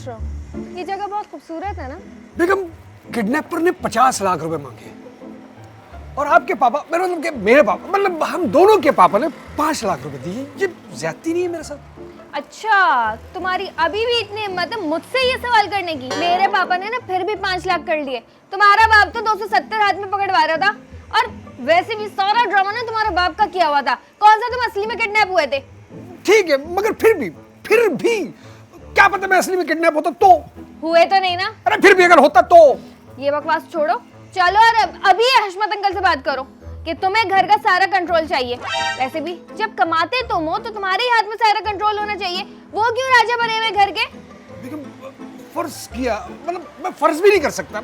सोच रहे हो? ये जगह बहुत खूबसूरत है ना? बेगम, किडनैपर ने 50 लाख रुपए मांगे और आपके पापा, मेरे पापा, मतलब हम दोनों के पापा ने 5 लाख रुपए दिए। ये ज्यादती नहीं है मेरे साथ? अच्छा, तुम्हारी अभी भी इतनी हिम्मत है मुझसे ये सवाल करने की? मेरे पापा ने ना फिर भी 5 लाख कर लिए। तुम्हारा बाप तो 270 हाथ में पकड़वा रहा था। और वैसे भी सारा ड्रामा ना तुम्हारे बाप का किया हुआ था। कौन सा तुम असली में किडनैप हुए थे? ठीक है, मगर फिर भी क्या पता मैं असली में किडनैप होता तो? हुए तो नहीं ना? अरे फिर भी अगर होता तो? ये बकवास छोड़ो, चलो और अभी हशमत अंकल से बात करो कि तुम्हें घर का सारा कंट्रोल चाहिए। वैसे भी जब कमाते तुम हो तो तुम्हारे ही हाथ में सारा कंट्रोल होना चाहिए। वो क्यों राजा बने हुए घर के? लेकिन फर्ज किया, मतलब मैं फर्ज भी नहीं कर सकता।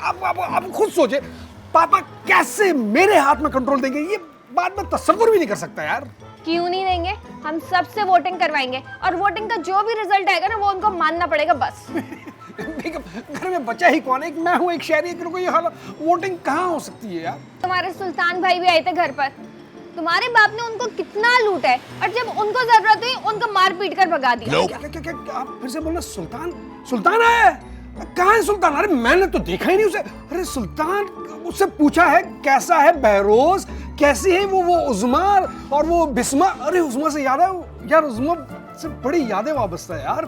आप खुद सोचे, पापा कैसे मेरे हाथ में कंट्रोल देंगे? ये बात मैं तसव्वुर भी नहीं कर सकता यार। क्यों नहीं देंगे? हम सबसे वोटिंग करवाएंगे और वोटिंग का जो भी रिजल्ट आएगा ना वो उनको मानना पड़ेगा बस। घर में बचा ही कौन है? एक मैं हूँ, एक शहरी, को ये हाल, वोटिंग कहाँ हो सकती है यार? तुम्हारे सुल्तान भाई भी आए थे घर पर। तुम्हारे बाप ने उनको कितना लूटा है और जब उनको जरूरत हुई उनको मार पीट कर भगा दिया। क्या आप फिर से बोलना? सुल्तान आया है? कहाँ है सुल्तान? अरे मैंने तो देखा ही नहीं उसे। अरे सुल्तान, उससे पूछा है कैसा है बहरोज, कैसी है वो उज़्मा और वो बिस्मा। अरे उज़्मा से याद है यार, उज़्मा से बड़ी यादें वाबस्ता है यार।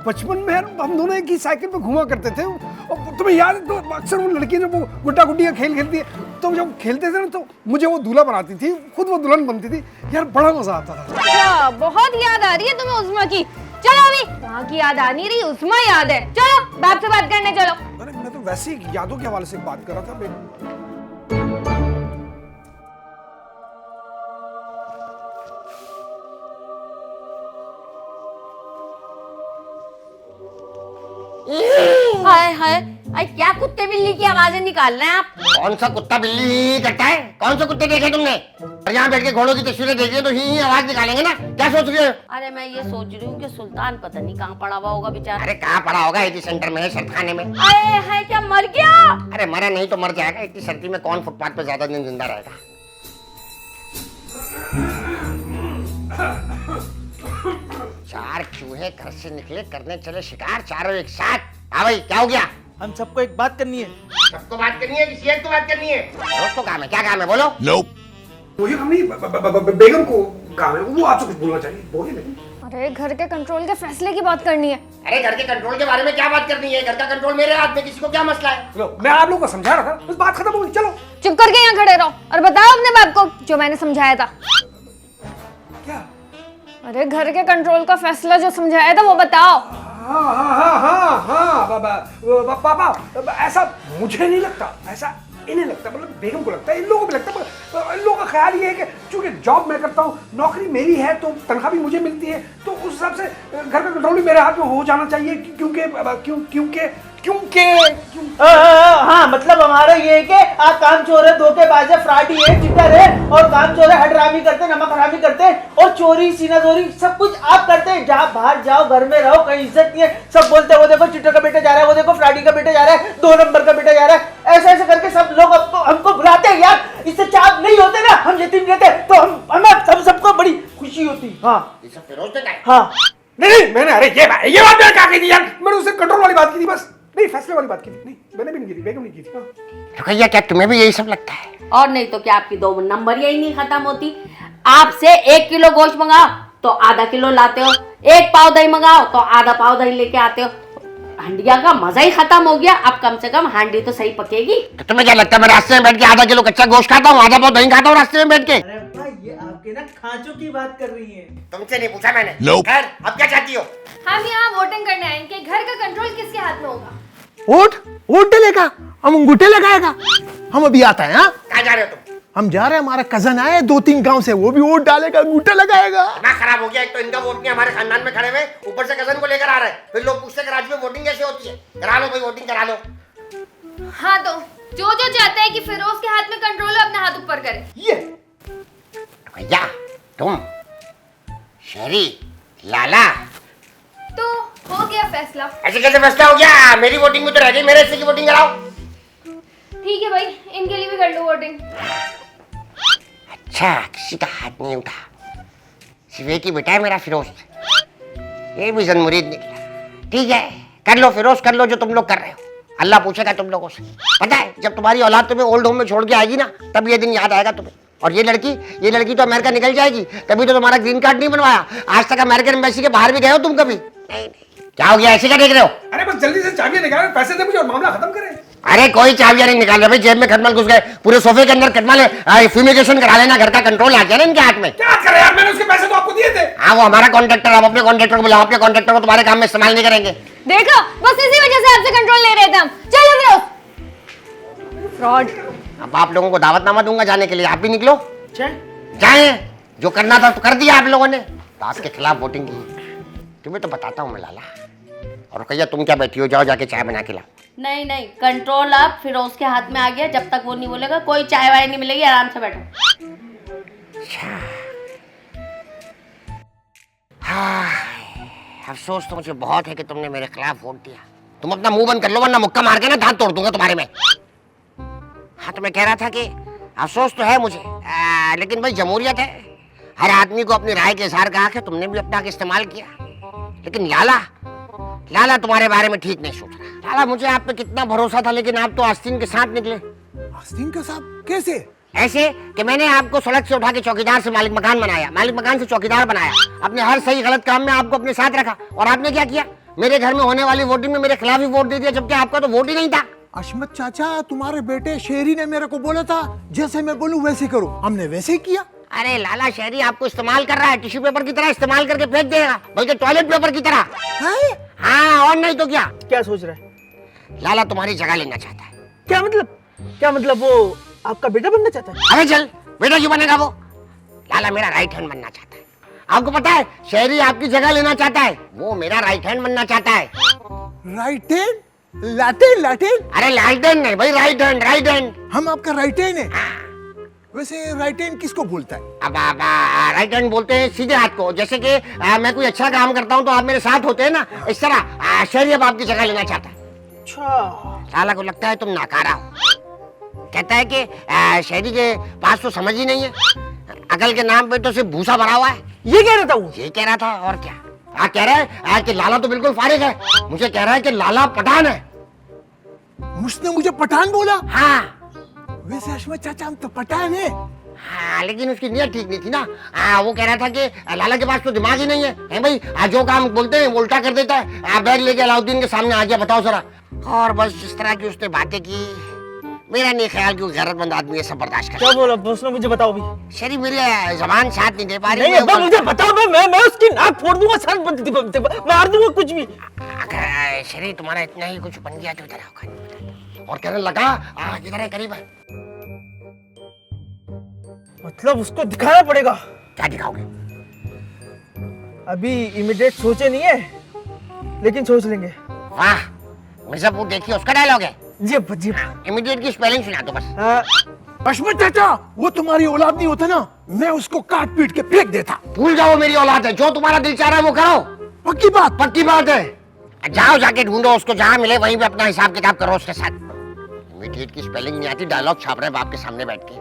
बचपन में हम दोनों एक ही साइकिल पे घुमा करते थे। और तुम्हें याद है, तो अक्सर वो लड़की जब वो गुड्डा गुड्डी का खेल खेलती है तो जब खेलते थे ना तो मुझे वो दूल्हा बनाती थी, खुद वो दुल्हन बनती थी यार, बड़ा मजा आता था। अच्छा, बहुत याद आ रही है तुम्हें उज़्मा की। चलो अभी वहाँ की याद आ नहीं रही, उज़्मा याद है। चलो बाप से बात करने चलो। अरे मैं तो वैसे ही यादों के हवाले से बात कर रहा था। हाय हाय, अरे क्या कुत्ते बिल्ली की आवाजें निकाल रहे हैं आप? कौन सा कुत्ता बिल्ली करता है? कौन सा कुत्ते देखे तुमने? और यहाँ बैठ के घोड़ों की तस्वीरें देखी है तो ही आवाज निकालेंगे ना। क्या सोच रहे हो? अरे मैं ये सोच रही हूँ कि सुल्तान पता नहीं कहाँ पड़ा हुआ होगा बेचारा। अरे कहाँ पड़ा होगा? इसी सेंटर में है, शर्तखाने में। अरे है क्या, मर गया? अरे मरा नहीं तो मर जाएगा। इतनी सर्दी में कौन फुटपाथ पे ज्यादा दिन जिंदा रहेगा? चार चूहे घर से निकले करने चले शिकार, चारों एक साथ। हाँ भाई, क्या हो गया? हम सबको एक बात करनी है। सबको बात करनी है? किसी एक को बात करनी है? दोस्त को काम है? क्या काम है बोलो? मुझे हम नहीं, बेगम को काम है, वो आपसे कुछ बोलना चाहिए, बोलिए। नहीं, अरे घर के कंट्रोल के फैसले की बात करनी है। अरे घर के कंट्रोल के बारे में क्या बात करनी है? घर का कंट्रोल मेरे हाथ में, किसी को क्या मसला है? लो, मैं आप लोगों को समझा रहा था, बस बात खत्म हो गई। चलो चुप करके यहाँ खड़े रहो और बताओ अपने बाप को जो मैंने समझाया था। क्या? अरे घर के कंट्रोल का फैसला जो समझाया था वो बताओ। हाँ, पापा, ऐसा मुझे नहीं लगता, ऐसा इन्हें लगता, मतलब बेगम को लगता है, इन लोगों को लगता है। इन लोगों का ख्याल ये है कि चूंकि जॉब मैं करता हूँ, नौकरी मेरी है तो तनख्वाह भी मुझे मिलती है, तो उस हिसाब से घर का कंट्रोल भी मेरे हाथ में हो जाना चाहिए। क्योंकि हाँ, मतलब हमारा ये है कि आप कामचोर है, धोखेबाज है, फ्रॉडी है, चिटर है और कामचोर है, हडरामी करते, नमक हरामी करते और चोरी सीनाचोरी सब कुछ आप करते हैं। जहाँ बाहर जाओ, घर में रहो, कहीं इज्जत नहीं है। सब बोलते हैं वो देखो चिटर का बेटा जा रहा है, वो देखो फ्रॉडी का बेटा जा रहा है, 2 नंबर का बेटा जा रहा है। ऐसे ऐसे करके सब लोग हमको बुलाते हैं यार। इससे चाप नहीं होते ना, हम यतीम रहते तो हमें सबको बड़ी खुशी होती। हाँ ये सब फिरोज ने कहा है? हाँ, नहीं, मैंने, अरे ये बात मैंने कहा थी यार, मैंने उससे कंट्रोल वाली बात की थी बस। नहीं, फैसले वाली बात की थी। नहीं, मैंने भी नहीं की थी, बेगम नहीं की थी। तो भैया क्या तुम्हें भी यही सब लगता है? और नहीं तो क्या, आपकी 2 नंबर यही नहीं खत्म होती। आपसे 1 किलो गोश्त मंगाओ तो आधा किलो लाते हो, 1 पाव दही मंगाओ तो आधा पाव दही लेके आते हो। हंडिया का मजा ही खत्म हो गया। अब कम से कम हांडी तो सही पकेगी। तो तुम्हें क्या लगता है मैं रास्ते में बैठ के आधा किलो कच्चा गोश्त खाता हूँ, आधा पाव दही खाता हूँ रास्ते में बैठ के? अरे भाई, ये आपके ना खांचों की बात कर रही है। तुमसे नहीं पूछा मैंने। खैर, अब क्या चाहती हो? हम यहाँ वोटिंग करने आए कि घर का कंट्रोल किसके हाथ में होगा। वोट डलेगा, हम अंगूठे लगाएगा। हम अभी आता है। हाँ, कहाँ जा रहे हो तुम? हम जा रहे हैं, हमारा कजन आया 2-3 गांव से, वो भी वोट डालेगा, अंगूठा लगाएगा। दिमाग खराब हो गया। एक तो इनका वोट नहीं, हमारे खानदान में खड़े हुए, ऊपर से कजन को लेकर आ रहे हैं। फिर लोग पूछते हैं कि राज्य में वोटिंग कैसे होती है। करा लो भाई, वोटिंग करा लो। हाँ तो जो चाहता है कि फिरोज के हाथ में कंट्रोल हो अपने हाथ ऊपर करे। ये भैया तुम शहरी लाला, तो हो गया फैसला। ऐसे कैसे फैसला हो गया? मेरी वोटिंग में तो रह गई, मेरे हिस्से की वोटिंग कराओ। ठीक है भाई, इनके लिए भी कर लो वोटिंग। अच्छा, किसी का हाथ नहीं उठा, सिर्फ एक ही बेटा है मेरा फिरोज, ये भी जनमुरीद निकला। ठीक है, कर लो फिरोज, कर लो जो तुम लोग कर रहे हो। अल्लाह पूछेगा तुम लोगों से। पता है जब तुम्हारी औलाद तुम्हें ओल्ड होम में छोड़ के आएगी ना, तब ये दिन याद आएगा तुम्हें। और ये लड़की तो अमेरिका निकल जाएगी, तभी तो तुम्हारा ग्रीन कार्ड नहीं बनवाया। आज तक अमेरिकन एम्बेसी के बाहर भी गए हो तुम कभी? नहीं। क्या हो गया, ऐसे क्या देख रहे हो? अरे बस जल्दी से चाबियां निकाल, पैसे दे मुझे और मामला खत्म करें। अरे कोई चाबियां नहीं निकाल रहे भाई, जेब में खटमल घुस गए, पूरे सोफे के अंदर खटमल है। फ्यूमिगेशन करा लेना, घर का कंट्रोल आ गया ना इनके हाथ में। क्या करे यार, मैंने उसके पैसे तो आपको दिए थे। हाँ वो हमारा कॉन्ट्रैक्टर, आप अपने कॉन्ट्रैक्टर को बुलाओ, अपने कॉन्ट्रैक्टर को तुम्हारे काम में इस्तेमाल नहीं करेंगे। देखो बस इसी वजह से आपसे कंट्रोल ले रहे थे हम। चलो फिरोज। फ्रॉड। अब आप लोगों को दावतनामा दूंगा जाने के लिए, आप भी निकलो। चल जाए, जो करना था तो कर दिया आप लोगों ने। दास के खिलाफ वोटिंग की। तुम्हें तो बताता हूँ मैं लाला। और कहिए तुम क्या बैठी हो, जाओ जाके चाय बना के लाओ। नहीं नहीं, कंट्रोल अब फिरोज के हाथ में आ गया। जब तक वो नहीं बोलेगा कोई चाय वाय नहीं मिलेगी, आराम से बैठो। हाँ, अफसोस तो मुझे बहुत है कि तुमने मेरे खिलाफ वोट दिया। तुम अपना मुंह बंद कर लो, वरना मुक्का मार के ना दांत तोड़ दूंगा तुम्हारे में। हाँ तो मैं कह रहा था कि अफसोस तो है मुझे, लेकिन भाई जमहूरियत है, हर आदमी को अपनी राय के इजहार का हक है। तुमने भी अपना हक इस्तेमाल किया, लेकिन लाला तुम्हारे बारे में ठीक नहीं सोच रहा। लाला मुझे आप पे कितना भरोसा था, लेकिन आप तो आस्तीन के साथ निकले। आस्तीन के साथ कैसे? ऐसे कि मैंने आपको सड़क से उठा के चौकीदार से मालिक मकान बनाया, मालिक मकान से चौकीदार बनाया, अपने हर सही गलत काम में आपको अपने साथ रखा। और आपने क्या किया, मेरे घर में होने वाली वोटिंग में मेरे खिलाफ ही वोट दे दिया, जबकि आपका तो वोट ही नहीं था। अशमत चाचा, तुम्हारे बेटे शेरी ने मेरे को बोला था जैसे मैं बोलूं वैसे करो, हमने वैसे ही किया। अरे लाला शहरी आपको इस्तेमाल कर रहा है, टिश्यू पेपर की तरह इस्तेमाल करके फेंक देगा, बल्कि टॉयलेट पेपर की तरह। है? हाँ और नहीं तो क्या। क्या सोच रहा है? लाला तुम्हारी जगह लेना चाहता है। क्या मतलब वो आपका बेटा बनना चाहता है? अरे चल, बेटा क्यों बनेगा वो? लाला मेरा राइट हैंड बनना चाहता है। आपको पता है शहरी आपकी जगह लेना चाहता है, वो मेरा राइट हैंड बनना चाहता है। Right hand? लाटेन? अरे लालटेन नहीं भाई, राइट हैंड। हम आपका राइट हैंड है। वैसे राइट हैंड किसको बोलता है? अब राइट हैंड बोलते हैं सीधे हाथ को। जैसे कि मैं कोई अच्छा काम करता हूँ तो आप मेरे साथ होते हैं ना, इस तरह शहरी अब आपकी जगह लेना चाहता है। अच्छा, लाला को लगता है तुम नाकारा हो। कहता है कि शहरी के पास तो समझ ही नहीं है, अकल के नाम पे तो सिर्फ भूसा भरा हुआ है। ये कह रहा था वो? ये कह रहा था और क्या। कह रहा है कि लाला तो बिल्कुल फारिग है, मुझे कह रहा है कि लाला पठान है। उसने मुझे पठान बोला? हाँ वैसे अशमत चाचा हम तो पठान है। हाँ लेकिन उसकी नीयत ठीक नहीं थी ना। वो कह रहा था कि लाला के पास तो दिमाग ही नहीं है भाई, जो काम बोलते हैं वो उल्टा कर देता है। बैग लेके अलाउद्दीन के सामने आ गया, बताओ जरा। और बस जिस तरह की उसने बातें की, मेरा नहीं ख्याल कि वो गैरतमंद आदमी है, सब बर्दाश्त कर। क्या बोला उसने? मुझे बताओ भी। शरीफ मेरी जबान साथ नहीं दे पा रही। नहीं अब्बा मुझे बताओ, मैं उसकी नाक फोड़ दूंगा, सर मार दूंगा, कुछ भी। अगर शरीफ तुम्हारा इतना ही कुछ बन गया तो इधर आओ। और कहने लगा इधर है, करीब है। मतलब उसको दिखाना पड़ेगा। क्या दिखाओगे? अभी इमीडिएट सोचे नहीं है, लेकिन सोच लेंगे। वाह, मिर्जापुर देखिए उसका डायलॉग है। जी अब्बा जी। इमीडिएट की स्पेलिंग सुना दो बस। अशमत चाचा, वो तुम्हारी औलाद नहीं होता ना, मैं उसको काट पीट के फेंक देता। भूल जाओ मेरी औलाद है, जो तुम्हारा दिल चाह रहा है वो करो। पक्की बात है। जाओ जाके ढूंढो उसको, जहां मिले वहीं पे अपना हिसाब किताब करो उसके साथ। इमीडिएट की स्पेलिंग नहीं आती, डायलॉग छाप रहे बाप के सामने बैठ के।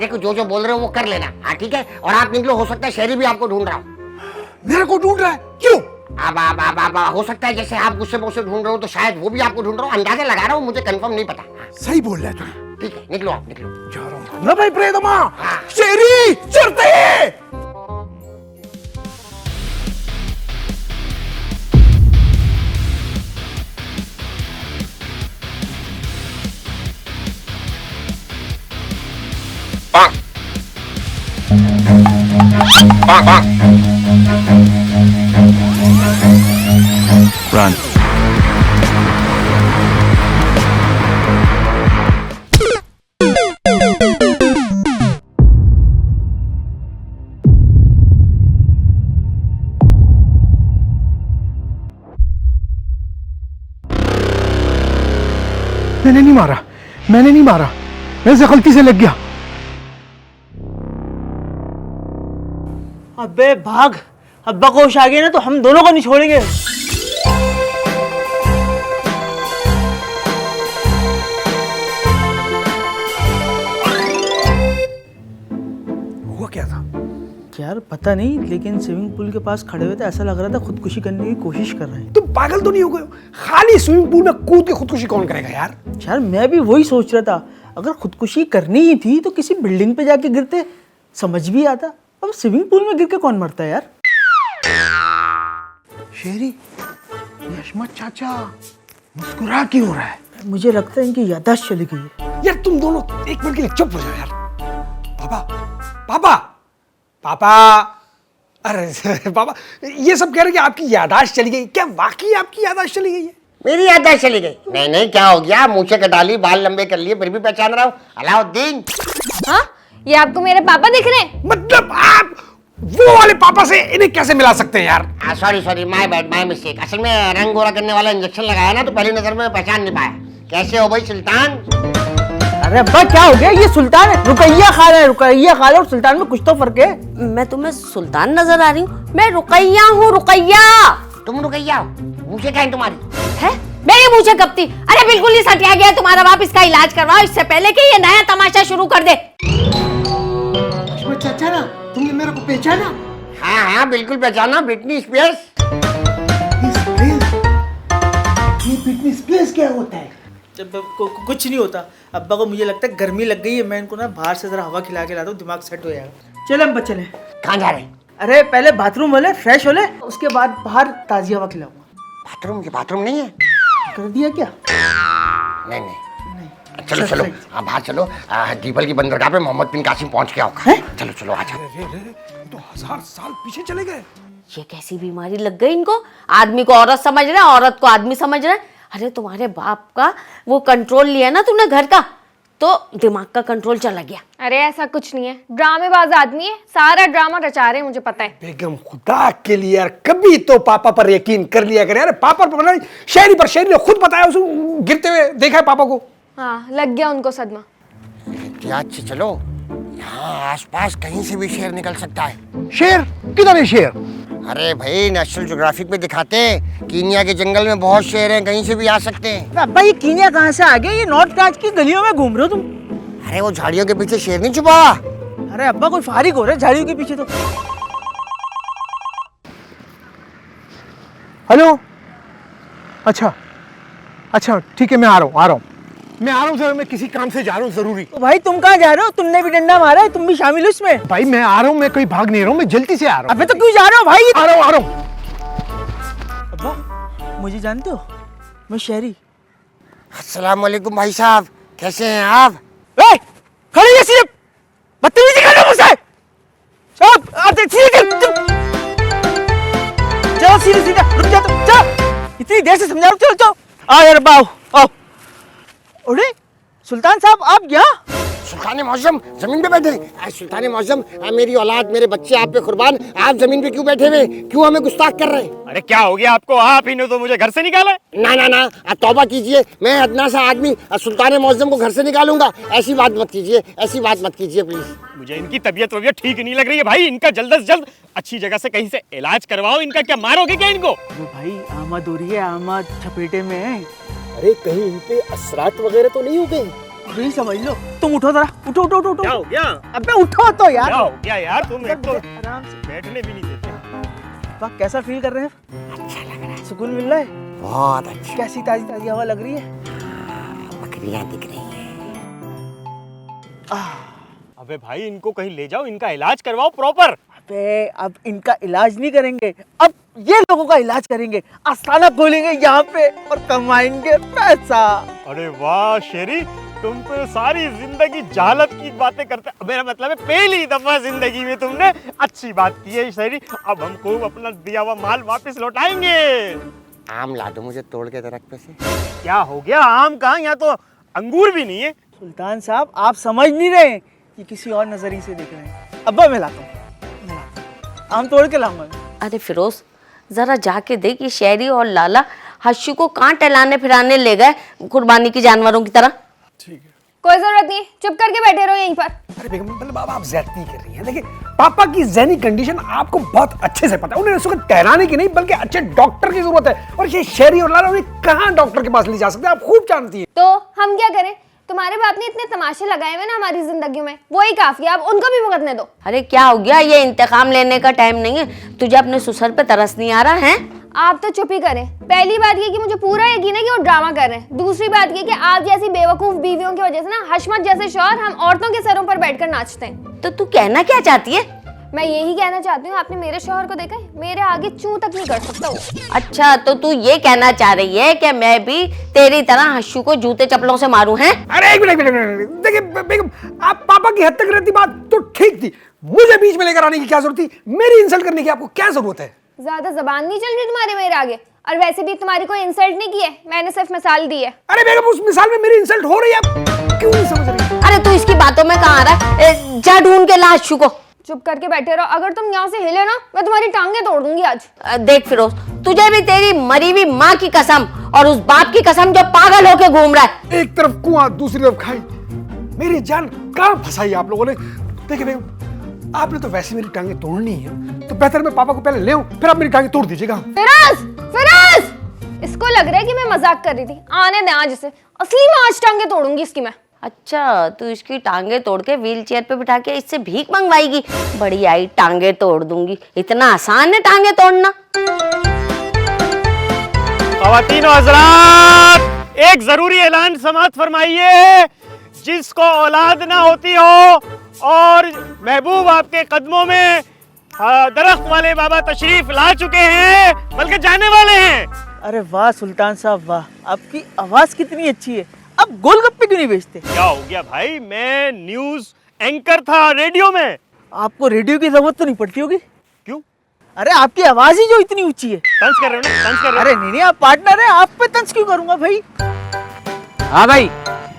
देखो जो बोल रहे हो वो कर लेना। हाँ ठीक है, और आप निकलो, हो सकता है शहरी भी आपको ढूंढ रहा हो। मेरे को ढूंढ रहा है? क्यों? अब हो सकता है जैसे आप गुस्से मुझसे ढूंढ रहे हो तो शायद वो भी आपको ढूंढ रहा हो। अंदाजा लगा रहा हूँ, मुझे कंफर्म नहीं पता। सही बोल रहा है तुम। ठीक है, निकलो आप निकलो। जा रहा हूँ ना भाई प्रेतमा। शेरी चलते हैं। Run. मैंने नहीं मारा, मैं से गलती से लग गया। अबे भाग, अब्बा को होश आ गया ना तो हम दोनों को नहीं छोड़ेंगे। हुआ क्या था? यार पता नहीं, लेकिन स्विमिंग पूल के पास खड़े हुए थे, ऐसा लग रहा था खुदकुशी करने की कोशिश कर रहे हैं। तुम पागल तो नहीं हो गए हो? खाली स्विमिंग पूल में कूद के खुदकुशी कौन करेगा यार? यार मैं भी वही सोच रहा था, अगर खुदकुशी करनी ही थी तो किसी बिल्डिंग पे जाके गिरते, समझ भी आता। अब स्विमिंग पूल में गिर के कौन मरता है यार? शेरी, ये अशमत चाचा मुस्कुरा क्यों हो रहा है? मुझे लगता है इनकी याददाश्त चली गई है। यार तुम दोनों एक मिनट के लिए चुप हो जाओ यार। पापा, पापा, पापा, अरे पापा, ये सब कह रहे हैं कि आपकी याददाश्त चली गई। क्या वाकई आपकी याददाश्त चली गई है? मेरी याददाश्त चली गई? नहीं नहीं, क्या हो गया? मूछें कटा ली, बाल लंबे कर लिए, फिर भी पहचान रहा हूँ। अलाउद्दीन। हाँ, ये आपको मेरे पापा दिख रहे हैं? मतलब आप वो वाले पापा से इन्हें कैसे मिला सकते हैं यार? Sorry sorry, my bad, my mistake. असल में रंग गोरा करने वाला इंजेक्शन लगाया ना, तो पहली नजर में पहचान नहीं पाया। कैसे हो भाई सुल्तान? अरे अब्बा क्या हो गया? ये सुल्तान है, रुकैया खान है। रुकैया खान और सुल्तान में कुछ तो फर्क है। मैं तुम्हें सुल्तान नजर आ रही हूँ? मैं रुकैया हूँ, रुकैया। तुम रुकैया हो? मुझे क्या है तुम्हारी? है मेरी मुझे कब थी? अरे बिल्कुल ही सटिया गया तुम्हारा बाप, इसका इलाज करवाओ इससे पहले कि ये नया तमाशा शुरू कर दे। चाचा ना, तुमने मेरे को पहचाना? हाँ हाँ बिल्कुल पहचाना, ब्रिटनी स्पीयर्स। ये फिटनेस प्लेस क्या होता है? कुछ नहीं होता अब्बा को, मुझे लगता है गर्मी लग गई है। मैं इनको ना बाहर से जरा हवा खिला के लाता हूँ, दिमाग सेट हो जाएगा। चले हम बच्चे। कहाँ जा रहे हैं? अरे पहले बाथरूम हो ले, फ्रेश हो ले, उसके बाद बाहर ताजी हवा खिलाऊंगा। बाथरूम? के बाथरूम नहीं है? कर दिया क्या? नहीं नहीं, चलो चलो, हाँ बाहर चलो। दीपल की बंदरगाह पे मोहम्मद बिन कासिम पहुंच गया होगा। चलो चलो आजा। तो 1000 साल पीछे चले गए। ये कैसी बीमारी लग गई इनको? आदमी को औरत समझ रहे हैं, औरत को आदमी समझ रहे हैं। अरे तुम्हारे बाप का वो कंट्रोल लिया ना तुमने घर का, तो दिमाग का कंट्रोल चला गया। अरे ऐसा कुछ नहीं है, ड्रामेबाज आदमी है, सारा ड्रामा रचा रहे हैं, मुझे पता है। बेगम खुदा के लिए यार, कभी तो पापा पर यकीन कर लिया करे यार। पापा पर पता नहीं, शहरी पर शहरी ने खुद बताया, उसको गिरते हुए देखा है पापा को। हाँ, लग गया उनको सदमा। एहतियात से चलो, यहाँ आसपास कहीं से भी शेर निकल सकता है। शेर? किधर है शेर? अरे भाई नेशनल ज्योग्राफिक में दिखाते हैं, कीनिया के जंगल में बहुत शेर हैं, कहीं से भी आ सकते हैं। अब्बा ये कीनिया कहाँ से आ गया? ये नॉर्थ कांच की गलियों में घूम रहे हो तुम। अरे वो झाड़ियों के पीछे शेर नहीं छुपा। अरे अब्बा कोई फारिग हो रहा है झाड़ियों के पीछे तो। हेलो, अच्छा अच्छा ठीक है, मैं आ रहा हूँ मैं आ रहा हूँ सर, मैं किसी काम से जा रहा हूँ जरूरी। तो भाई तुम कहाँ जा रहे हो? तुमने भी डंडा मारा है, तुम भी शामिल हो इसमें? भाई मैं आ रहा हूँ, मैं कहीं भाग नहीं रहा हूँ, मैं जल्दी से आ रहा हूँ। अबे तो क्यों जा रहे हो भाई? आ रहा हूँ। अब्बा मुझे जानते हो, मैं शहरी। अस्सलाम वालेकुम भाई साहब, कैसे हैं आप? ए, खड़ी है सिर्फ, बदतमीजी कर रहे हो मुझसे। चलो सीधे सीधे, रुक जा तुम, चलो। इतनी देर से समझा रहा हूँ, चलो चलो। आओ यार अब्बा, आओ। अरे सुल्तान साहब आप यहाँ? सुल्तान मौसम जमीन पे बैठे। सुल्तान मौसम, मेरी औलाद मेरे बच्चे आप पे कुर्बान, आप जमीन पे क्यों बैठे हुए? क्यों हमें गुस्ताख कर रहे हैं? अरे क्या हो गया आपको? आप ही ने तो मुझे घर से निकाला है। ना ना ना, तौबा कीजिए, मैं अदना सा आदमी सुल्तान मौसम को घर से निकालूंगा? ऐसी बात मत कीजिए, ऐसी बात मत कीजिए प्लीज। मुझे इनकी तबीयत वबीयत ठीक नहीं लग रही है भाई। इनका जल्द से जल्द अच्छी जगह से कहीं से इलाज करवाओ। इनका क्या मारोगे क्या इनको? अरे भाई आमद हो रही है, आमद छपेटे में है। अरे कहीं इन पे असरात वगैरह तो नहीं हो गए? नहीं समझ लो, तुम उठो जरा, उठो उठो उठो क्या उठो। हो गया? अबे उठो तो यार। क्या हो गया यार? तुम एक तो आराम से। बैठने भी नहीं देते। वाह, कैसा फील कर रहे हैं? अच्छा लग रहा है, सुकून मिल रहा है? बहुत अच्छी कैसी ताजी ताजी हवा लग रही है? बकरियां दिख रही हैं। अबे भाई इनको कहीं ले जाओ, इनका इलाज करवाओ प्रॉपर। अबे अब इनका इलाज नहीं करेंगे, अब ये लोगों का इलाज करेंगे। आस्थाना खोलेंगे यहाँ पे और कमाएंगे पैसा। अरे वाह शेरी, तुम तो सारी जिंदगी जहालत की बातें करते। मेरा मतलब है पहली दफा जिंदगी में तुमने अच्छी बात की है शेरी। अब हमको अपना दिया हुआ माल वापस लौटाएंगे। आम ला दो मुझे तोड़ के दरख्त पे से। क्या हो गया? आम कहाँ, यहाँ तो अंगूर भी नहीं है। सुल्तान साहब आप समझ नहीं रहे कि किसी और नजरिए से देख रहे हैं। अब्बा मैं लाता हूँ, आम तोड़ के लाऊंगा। अरे फिरोज जरा जाके देख कि शहरी और लाला हर्षू को कहाँ टहलाने फिराने ले गए कुर्बानी की जानवरों की तरह। कोई जरूरत नहीं, चुप करके बैठे रहो यहीं पर। अरे बेगम मतलब अब आप ज्यादती कर रही हैं। देखिए पापा की ज़हनी कंडीशन आपको बहुत अच्छे से पता है। उन्हें इसको टहराने की नहीं बल्कि अच्छे डॉक्टर की जरूरत है। और ये शहरी और लाला उन्हें कहाँ डॉक्टर के पास ले जा सकते हैं, आप खूब जानती हैं। तो हम क्या करें? तुम्हारे बाप ने इतने तमाशे लगाए हुए ना हमारी जिंदगी में, वही काफी है, अब उनको भी भुगतने दो। अरे क्या हो गया, ये इंतकाम लेने का टाइम नहीं है। तुझे अपने ससुर पे तरस नहीं आ रहा है? आप तो चुप ही करें। पहली बात ये कि मुझे पूरा यकीन है कि वो ड्रामा कर रहे हैं। दूसरी बात ये कि आप जैसी बेवकूफ बीवियों की वजह से ना हशमत जैसे शौहर हम औरतों के सरों पर बैठकर नाचते हैं। तो तू कहना क्या चाहती है? मैं यही कहना चाहती हूँ, आपने मेरे शौहर को देखा है, मेरे आगे चूं तक नहीं कर सकता वो। अच्छा, तो तू ये कहना चाह रही है कि मैं भी तेरी तरह हश्शू को जूते चप्पलों से मारूं हैं? अरे एक मिनट देखिए बेगम, आप पापा की हद तक रहती बात तो ठीक थी, मुझे बीच में लेकर आने की क्या जरूरत थी? मेरी इंसल्ट करने की आपको क्या जरूरत है? ज्यादा जबान नहीं चल रही तुम्हारी मेरे आगे, और वैसे भी तुम्हारी कोई इंसल्ट नहीं की है, मैंने सिर्फ मिसाल दी है। अरे बेगम, उस मिसाल में मेरी इंसल्ट हो रही है, आप क्यों नहीं समझ रही? अरे तू इसकी बातों में कहाँ आ रहा है? जा ढूंढ के ला हश्शू को। चुप करके बैठे रहो, अगर तुम यहाँ से हिले ना मैं तुम्हारी टांगे तोड़ दूंगी आज। देख फिरोज, तुझे भी तेरी मरी हुई माँ की कसम और उस बाप की कसम जो पागल होके घूम रहा है। एक तरफ कुआं दूसरी तरफ खाई, मेरी जान कहाँ फंसाई आप लोगों ने। देखिए बेगम, आपने तो वैसे मेरी टांगे तोड़नी है, तो बेहतर मैं पापा को पहले ले आऊं, फिर आप मेरी टांगे तोड़ दीजिएगा। फिरोज, इसको लग रहा है कि मैं मजाक कर रही थी, आने दे आज इसे, असली में आज टांगे तोड़ूंगी इसकी मैं। अच्छा, तू इसकी टांगे तोड़ के व्हील चेयर पे बिठा के इससे भीख मंगवाएगी? बड़ी आई टांगे तोड़ दूंगी, इतना आसान है टांगे तोड़ना? ख़वातीनो हज़रात, एक जरूरी ऐलान समाअत फरमाइए। जिसको औलाद ना होती हो और महबूब आपके कदमों में दरख्त वाले बाबा तशरीफ ला चुके हैं, बल्कि जाने वाले हैं। अरे वाह सुल्तान साहब वाह, आपकी आवाज कितनी अच्छी है। अब गोलगप्पे क्यों नहीं बेचते? क्या हो गया भाई, मैं न्यूज एंकर था रेडियो में। आपको रेडियो की जरूरत तो नहीं पड़ती होगी? क्यों? अरे आपकी आवाज ही जो इतनी ऊंची है। तंज कर रहे हो ना? तंज कर रहे हो? अरे नहीं आप पार्टनर है, आप पे तंज क्यों करूंगा भाई? हाँ भाई,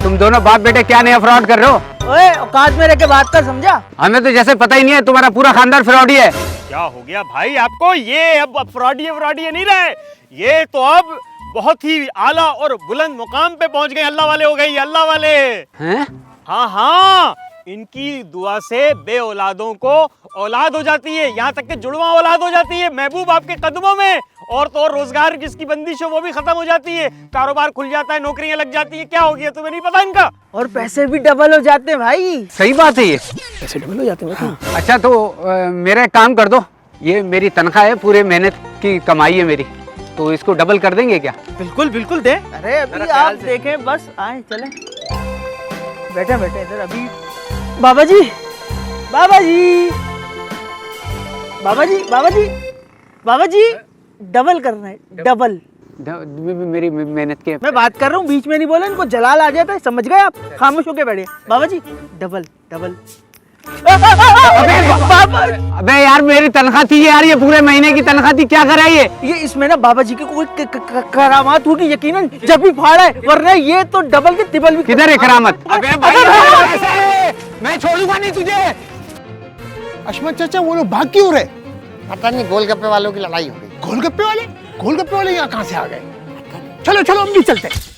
तुम दोनों बाप बेटे क्या नया फ्रॉड कर रहे हो? ओए औकात में रह के बात कर, समझा? हमें तो जैसे पता ही नहीं है, तुम्हारा पूरा खानदान फ्रॉडी है। क्या हो गया भाई आपको? ये अब फ्रॉडी नहीं रहे, ये तो अब बहुत ही आला और बुलंद मुकाम पे पहुंच गए, अल्लाह वाले हो गए, अल्लाह वाले हैं? हाँ हाँ, इनकी दुआ से बे औलादों को औलाद हो जाती है, यहाँ तक कि जुड़वा औलाद हो जाती है महबूब आपके कदमों में। और तो और रोजगार जिसकी बंदिश हो वो भी खत्म हो जाती है, कारोबार खुल जाता है, नौकरियां लग जाती है। क्या हो गया तुम्हें नहीं पता इनका? और पैसे भी डबल हो जाते हैं भाई। सही बात है ये। ऐसे डबल हो जाते हैं। अच्छा तो मेरा एक काम कर दो, ये मेरी तनख्वाह है, पूरे मेहनत की कमाई है मेरी, तो इसको डबल कर देंगे क्या? बिल्कुल बिल्कुल दे। अरे अभी आप देखें, बस आए चले, बैठे बैठे इधर अभी। बाबा जी, बाबा जी, बाबा जी, बाबा जी, बाबा जी, डबल करना है, डबल। मेरी मेहनत के मैं बात कर रहा हूँ, बीच में नहीं बोले, इनको जलाल आ जाता है, समझ गए आप? खामोश होके बैठे बाबा जी, डबल डबल। अबे यार, मेरी तनख्वाह थी यार, ये पूरे महीने की तनख्वाह थी, क्या कराइए? ये इसमें ना बाबा जी की कोई करामात होगी यकीनन, जब भी फाड़ा है, वरना ये तो डबल के तिबल भी। किधर है करामत? अबे भाई, मैं छोड़ूंगा नहीं तुझे। अशमत चाचा, वो लोग भाग क्यों रहे? पता नहीं, गोलगप्पे वालों की लड़ाई हो गई। गोलगप्पे वाले? गोलगप्पे वाले यहाँ कहाँ से आ गए? चलो चलो, हम भी चलते हैं।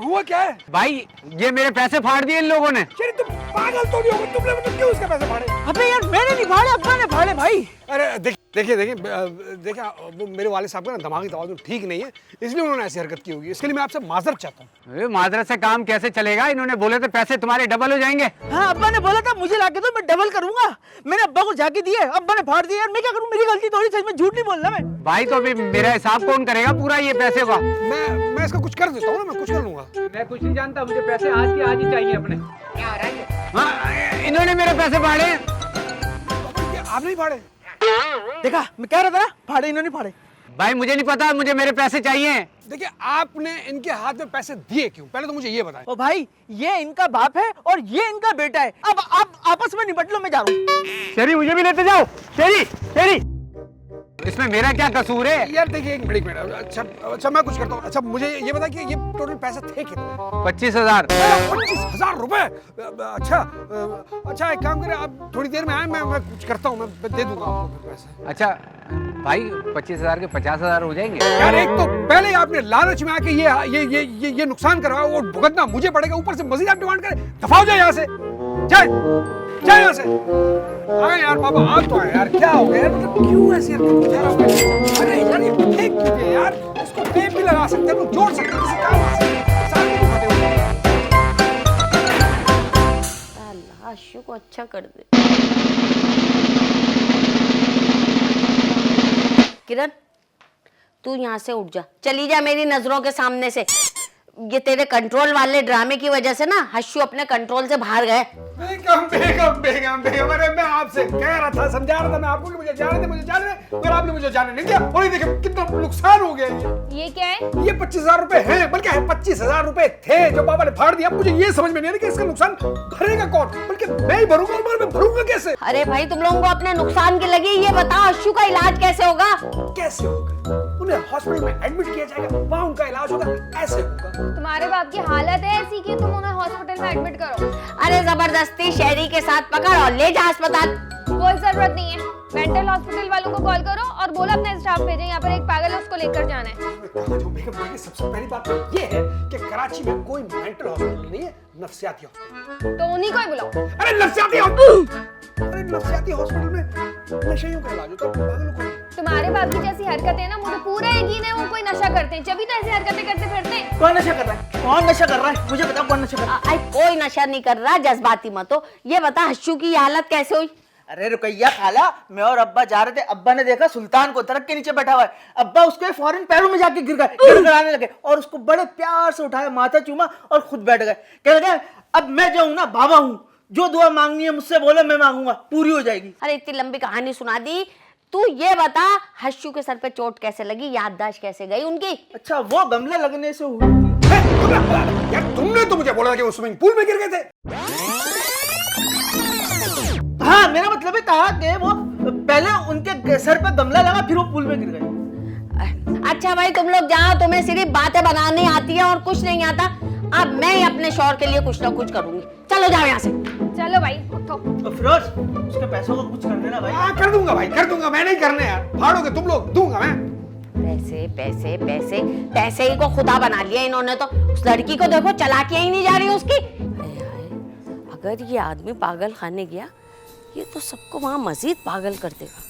हुआ क्या है भाई, ये मेरे पैसे फाड़ दिए इन लोगों ने। चलिए, तुम पागल तो नहीं हो गए? तुमने मतलब क्यों उसके पैसे फाड़े? अबे यार मैंने नहीं फाड़े, अब्बा ने फाड़े भाई। अरे देखिए देखिए, वो मेरे वाले साहब का ना दिमागी तवाज़ुन ठीक नहीं है, इसलिए उन्होंने ऐसी हरकत की होगी। इसके लिए मैं आपसे माजरत चाहता हूँ। माजरत से काम कैसे चलेगा? इन्होंने बोले थे पैसे तुम्हारे डबल हो जाएंगे। हाँ, अब्बा ने बोला था मुझे लाके दो, मैं डबल करूंगा। मैंने अब्बा को जाके दिए, अब्बा ने फाड़ दिया। यार मैं क्या करूँ, मेरी गलती थोड़ी, सच में झूठ नहीं बोलना मैं। भाई तो अभी मेरा हिसाब कौन करेगा पूरा ये पैसे का? मैं इसका कुछ कर देता हूँ ना, मैं कुछ कर लूंगा। मैं कुछ नहीं जानता, मुझे पैसे आज के आज ही चाहिए अपने। क्या आ रहा है? हाँ, इन्होंने मेरे पैसे फाड़े। आप नहीं फाड़े? देखा, मैं कह रहा था ना, फाड़े इन्होंने फाड़े। भाई मुझे नहीं पता, मुझे मेरे पैसे चाहिए। देखिए, आपने इनके हाथ में पैसे दिए क्यों, पहले तो मुझे ये बताएं। ओ भाई, ये इनका बाप है और ये इनका बेटा है। अब आप आपस में निपट लो, मैं जा रहा हूँ। शेरी, मुझे भी लेते जाओ। शेरी, शेरी, इसमें मेरा क्या कसूर है? यार देखिए, एक मिनट। अच्छा मैं कुछ करता हूँ। अच्छा मुझे ये बता कि ये टोटल पैसे थे कितने? 25,000। 25,000 रुपए? अच्छा एक काम करें, आप थोड़ी देर में आए, मैं कुछ करता हूँ, मैं दे दूंगा आपको पैसे। अच्छा भाई, 25,000 के 50,000 हो जाएंगे? यार एक तो पहले आपने लालच में आके ये नुकसान करवाया, वो भुगतना मुझे पड़ेगा, ऊपर से मजीद आप डिमांड करें। दफा हो जाए यहाँ से, जाए। जा यहाँ से। हाँ यार पापा आप तो आए यार, क्या हो गया यार, मतलब क्यों ऐसे यार अरे यार ये फेंक क्यों दिया यार, इसको टेप भी लगा सकते हैं, जोड़ सकते हैं, किसी काम आ सकते हैं, साथ में घुमाते हुए। अल्लाह हर्षू को अच्छा कर दे। किरण तू यहाँ से उठ जा, चली जा मेरी नजरों के सामने से। ये तेरे कंट्रोल वाले ड्रामे की वजह से ना हर्षू अपने कंट्रोल से बाहर गए। बेगम बेगम बेगम बेगम, अरे मैं आपसे कह रहा था, समझा रहा था मैं आपको कि मुझे जाने दे, पर आपने मुझे जाने नहीं दिया, और ये देखिए कितना नुकसान हो गया। ये क्या है? ये 25,000 रुपए हैं, बल्कि 25,000 रुपए थे जो पापा ने फाड़ दिया। मुझे ये समझ में नहीं आ रहा कि इसका नुकसान भरेगा कौन, बल्कि मैं ही भरूंगा, और मैं भरूंगा कैसे? अरे भाई तुम लोगों को अपने नुकसान की लगी, ये बताओ हर्षू का इलाज कैसे होगा? कैसे होगा? उन्हें हॉस्पिटल में एडमिट किया जाएगा, वहां उनका इलाज होगा, ऐसे होगा। तुम्हारे बाप की हालत है ऐसी कि तुम उन्हें हॉस्पिटल में एडमिट करो। अरे जबरदस्ती शहरी के साथ पकड़ और ले जा अस्पताल। कोई जरूरत नहीं है, मेंटल हॉस्पिटल वालों को कॉल करो और बोलो अपना स्टाफ भेजें, यहाँ पर एक पागल है उसको लेकर जाना है। जो बेगम देखिए, सबसे पहली बात तो ये है कि कराची में कोई मेंटल हॉस्पिटल नहीं है, नफ्सियाती हॉस्पिटल। तो उन्हीं को ही बुलाओ। अरे नफ्सियाती हॉस्पिटल, अरे नफ्सियाती हॉस्पिटल में नशेइयों का इलाज होता है, पागलों को। तुम्हारे बाप की जैसी हरकतें ना, मुझे पूरा यकीन है वो कोई नशा करते हैं, जब भी तो ऐसी हरकतें करते फिरते हैं। कौन नशा कर रहा है? कौन नशा कर रहा है? मुझे बता कौन नशा कर रहा है? कोई नशा नहीं कर रहा, जज्बाती मत हो। ये बता हर्षू की ये हालत कैसे हुई? अरे रुकैया खाला, मैं और अब्बा जा रहे थे, अब्बा ने देखा सुल्तान को ट्रक के नीचे बैठा हुआ है। अब्बा उसके फौरन पैरों में जाके गिर गए, गिड़गिड़ाने लगे, और उसको बड़े प्यार से उठाया, माथा चूमा और खुद बैठ गए। कह लगे अब मैं जो हूं ना बाबा हूँ, जो दुआ मांगनी है मुझसे बोले, मैं मांगूंगा, पूरी हो जाएगी। अरे इतनी लंबी कहानी सुना दी, तू ये बता हर्षू के सर पे चोट कैसे लगी, याददाश्त कैसे गई उनकी? अच्छा वो गमला लगने से हुई थी। यार तुमने तो मुझे बोला कि वो स्विमिंग पूल में गिर गए थे। हाँ मेरा मतलब है था कि वो पहले उनके सर पे गमला लगा, फिर वो पूल में गिर गए। अच्छा भाई तुम लोग जाओ, तुम्हें सिर्फ बातें बनानी आती है और कुछ नहीं आता। अब मैं अपने शौहर के लिए कुछ ना कुछ करूंगी, चलो जाओ यहाँ से। चलो भाई उठो। तो फिरोज उसके पैसों को कुछ कर देना भाई। हाँ कर दूंगा भाई, कर दूंगा, मैं नहीं करने यार, फाड़ोगे तुम लोग, दूंगा मैं। पैसे पैसे पैसे पैसे ही को खुदा बना लिया इन्होंने तो। उस लड़की को देखो, चलाकियां ही नहीं जा रही उसकी। अगर ये आदमी पागल खाने गया, ये तो सबको वहां मजीद पागल कर देगा,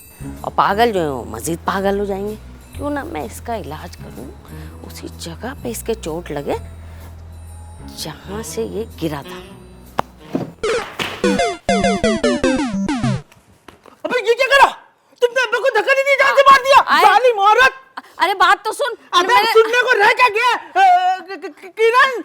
और पागल जो है वो मजीद पागल हो जाएंगे। क्यों ना मैं इसका इलाज करूं, उसी जगह पे इसके चोट लगे जहां से ये गिरा था। अबे ये क्या करा तुमने? अब्बा को धक्का नहीं दिया, जान से मार दिया, जालिम औरत। अरे बात तो सुन। अबे सुनने को रह क्या गया? किरण,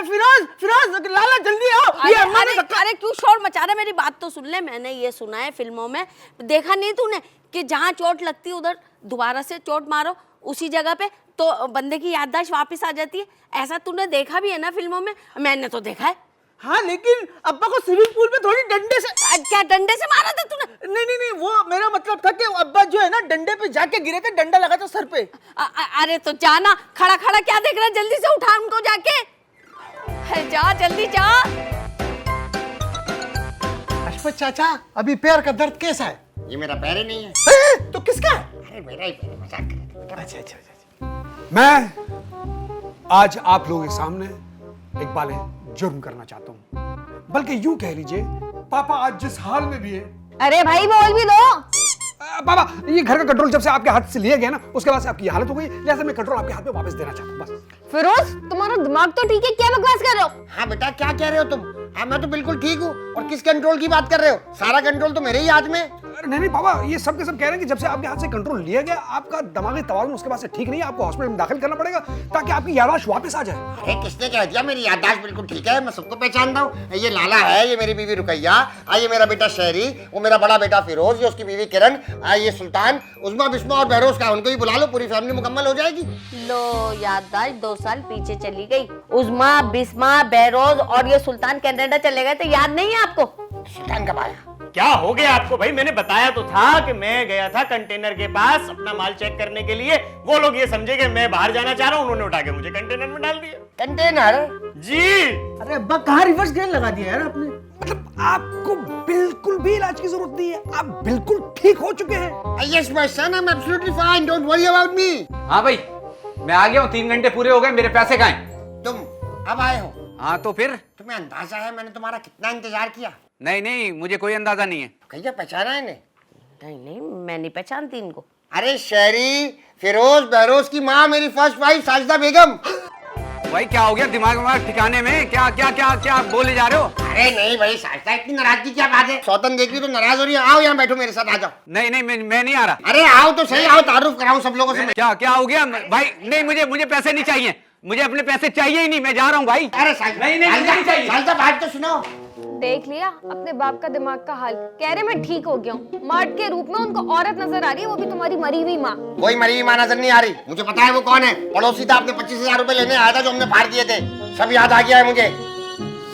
फिरोज, फिरोज, लाला जल्दी आओ। ये अम्मा ने धक्का। अरे क्यों शोर मचा रहा है? मेरी बात तो सुन ले। मैंने ये सुना है फिल्मों में, देखा नहीं तूने कि जहाँ चोट लगती है उधर दोबारा से चोट मारो उसी जगह पे तो बंदे की याददाश्त वापस आ जाती है। ऐसा तूने देखा भी है ना फिल्मों में? मैंने तो देखा है। हाँ लेकिन अब्बा को स्विमिंग पूल में थोड़ी डंडे से। क्या डंडे से मारा था तूने? नहीं नहीं नहीं, वो मेरा मतलब था कि अब्बा जो है ना डंडे पे जाके गिरे थे, डंडा लगा था सर पे। अरे तो जाना, खड़ा खड़ा क्या देख रहा है? जल्दी से उठा उनको जाके। जा जल्दी जा। अशफाक चाचा अभी पैर का दर्द कैसा है? ये मेरा पैर ही नहीं है। तो किसका है? अरे मेरा ही पैर है, मजाक कर रहे थे। अच्छा अच्छा अच्छा। मैं आज आप लोगों के सामने एक बाले जुर्म करना चाहता हूं, बल्कि यूं कह लीजिए पापा आज जिस हाल में भी है। अरे भाई बोल भी दो। पापा ये घर का कंट्रोल जब से आपके हाथ से लिया गया ना, उसके बाद से आपकी हालत हो गई, जैसे मैं कंट्रोल आपके हाथ में वापस देना चाहता हूं, बस। फिरोज तुम्हारा दिमाग तो ठीक है, क्या बकवास कर रहे हो? हाँ बेटा क्या कह रहे हो तुम? हाँ मैं तो बिल्कुल ठीक हूँ। और किस कंट्रोल की बात कर रहे हो? सारा कंट्रोल तो मेरे ही हाथ में। अरे नहीं नहीं पापा, ये सब के सब कह रहे हैं कि जब से आपके हाथ से कंट्रोल लिया गया, आपका दिमागी तवाज़ुन उसके बाद से ठीक नहीं है, आपको हॉस्पिटल में दाखिल करना पड़ेगा ताकि आपकी याददाश्त वापस आ जाए। अरे किसने कह दिया मेरी याददाश्त बिल्कुल ठीक है? मैं सबको पहचानता हूँ। ये लाला है, ये मेरी बीवी रुकैया, ये मेरा बेटा शहरी, वो मेरा बड़ा बेटा फिरोज, ये उसकी बीवी किरण, ये सुल्तान, उस्मा बिस्मा और बहरोज का, उनको भी बुला लो, पूरी फैमिली मुकम्मल हो जाएगी। लो याददाश्त 2 साल पीछे चली गई। उस्मा बिस्मा बहरोज और ये सुल्तान कनाडा चले गए थे, याद नहीं है आपको? सुल्तान कब आया? क्या हो गया आपको भाई? मैंने बताया तो था कि मैं गया था कंटेनर के पास अपना माल चेक करने के लिए। वो लोग ये समझे कि मैं बाहर जाना चाह रहा हूँ, उन्होंने उठा के मुझे कंटेनर में डाल दिया। कंटेनर? जी। अरे अब्बा कहाँ रिवर्स गियर लगा दिया यार आपने? मतलब आपको बिल्कुल भी इलाज की जरूरत नहीं है, आप बिल्कुल ठीक हो चुके हैं। Yes my son, I am absolutely fine, don't worry about me. हाँ भाई मैं आ गया हूँ, 3 घंटे पूरे हो गए, मेरे पैसे कहाँ हैं? तुम अब आए हो? हाँ तो फिर तुम्हें अंदाजा है मैंने तुम्हारा कितना इंतजार किया? नहीं नहीं, मुझे कोई अंदाजा नहीं है। भैया पहचाना है इन्हें? नहीं नहीं, मैं नहीं पहचानती इनको। अरे शहरी, फिरोज बहरोज की माँ, मेरी फर्स्ट वाइफ साजिदा बेगम। भाई क्या हो गया, दिमाग में ठिकाने में? क्या क्या क्या क्या बोले जा रहे हो? अरे नहीं भाई साजिदा, इतनी नाराजगी क्या बात है? सौतन देख रही तो नाराज हो रही है। आओ यहाँ बैठो मेरे साथ, आ जाओ। नहीं नहीं, मैं नहीं आ रहा। अरे आओ तो सही, आओ तारुफ कराऊं सब लोगों से। क्या क्या हो गया भाई? नहीं, मुझे पैसे नहीं चाहिए, मुझे अपने पैसे चाहिए ही नहीं, मैं जा रहा हूँ भाई। अरे साजिदा, नहीं नहीं, मुझे नहीं चाहिए। साजिदा बात तो सुनो। देख लिया अपने बाप का दिमाग का हाल। कह रहे मैं ठीक हो गया हूँ, मर्द के रूप में उनको औरत नजर आ रही है, वो भी तुम्हारी मरी हुई माँ। कोई मरी हुई माँ नजर नहीं आ रही। मुझे पता है वो कौन है। पड़ोसी था, आपने 25,000 रुपए लेने आया था जो हमने फाड़ दिए थे। सब याद आ गया है मुझे।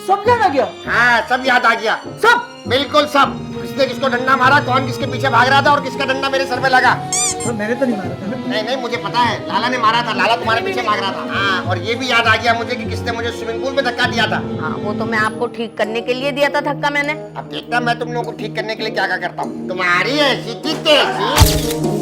सब याद आ गया? हाँ सब याद आ गया, सब, बिल्कुल सब। किसने किसको डंडा मारा, कौन किसके पीछे भाग रहा था और किसका डंडा मेरे सर पे लगा। तो मैंने तो नहीं मारा था। नहीं नहीं, मुझे पता है, लाला ने मारा था। लाला तुम्हारे पीछे भाग रहा था। हाँ, और ये भी याद आ गया मुझे कि किसने मुझे स्विमिंग पूल में धक्का दिया था। हाँ, वो तो मैं आपको ठीक करने के लिए दिया था धक्का मैंने। अब देखता मैं तुम लोगों को ठीक करने के लिए क्या क्या करता हूँ। तुम्हारी ऐसी की तैसी।